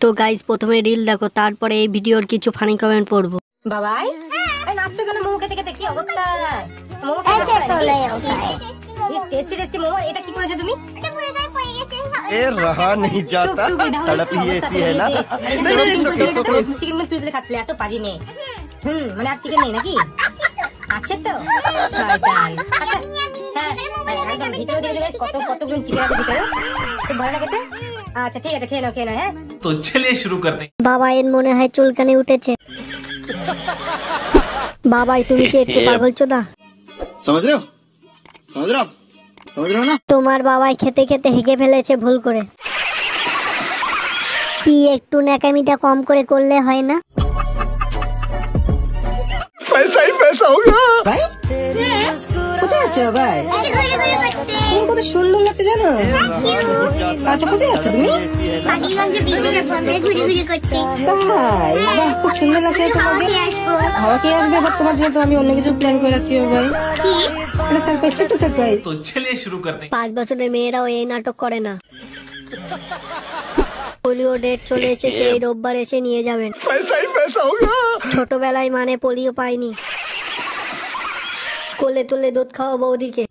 তো গাইস প্রথমে রিল দেখো, তারপরে এই ভিডিওর কিছু ফানি কমেন্ট পড়বো। বাবাই এই নাচছো কেন? মোমো খেতে খেতে কি অবস্থা? মোমো টেস্টি টেস্টি মোমো, এটা কি করেছো তুমি? ये रहा नहीं जाता, तड़प ही ऐसी है ना। চিকেন তুই তুলে খাচ্ছিলে, এত পাজি মেয়ে। মানে আর চিকেন নেই নাকি? আছে তো শয়তান। আচ্ছা হ্যাঁ একদম ভিতরে দিকে কতগুলো চিকেন আছে ভিতরে, খুব ভালো লাগে খেতে। আচ্ছা ঠিক আছে, খেয়ে নাও হ্যাঁ। তো চলিए शुरू करते हैं। বাবা এর মনে হয় চুলকানি উঠেছে। বাবাই তুমি কি একটু পাগল চোদা? समझ रहे हो ना? তোমার বাবাই খেতে খেতে হেগে ফেলেছে ভুল করে। কি একটু ন্যাকামিটা কম করে করলে হয় না? पैसा ही पैसा होगा। ভাই কোথায় আছো ভাই? তুমি কত সুন্দর লাগছে জানো। আচ্ছা কোথায় আছো তুমি? তাই বাহ, খুব সুন্দর লাগছে তোমাকে। হাওয়া কে আসবে, বাট তোমার জন্য তো আমি অন্য কিছু প্ল্যান করে রাখছি ভাই। এটা সারপ্রাইজ, ছোট্ট সারপ্রাইজ। तो चलिए शुरू करते हैं। 5 বছরের মেয়েরাও এই নাটক করে না। পোলিও ডেট চলে এসেছে, এই রোববার এসে নিয়ে যাবেন। पैसा ही पैसा होगा। ছোটবেলায় মানে পোলিও পাইনি, কোলে তুলে দুধ খাওয়া বৌদিকে।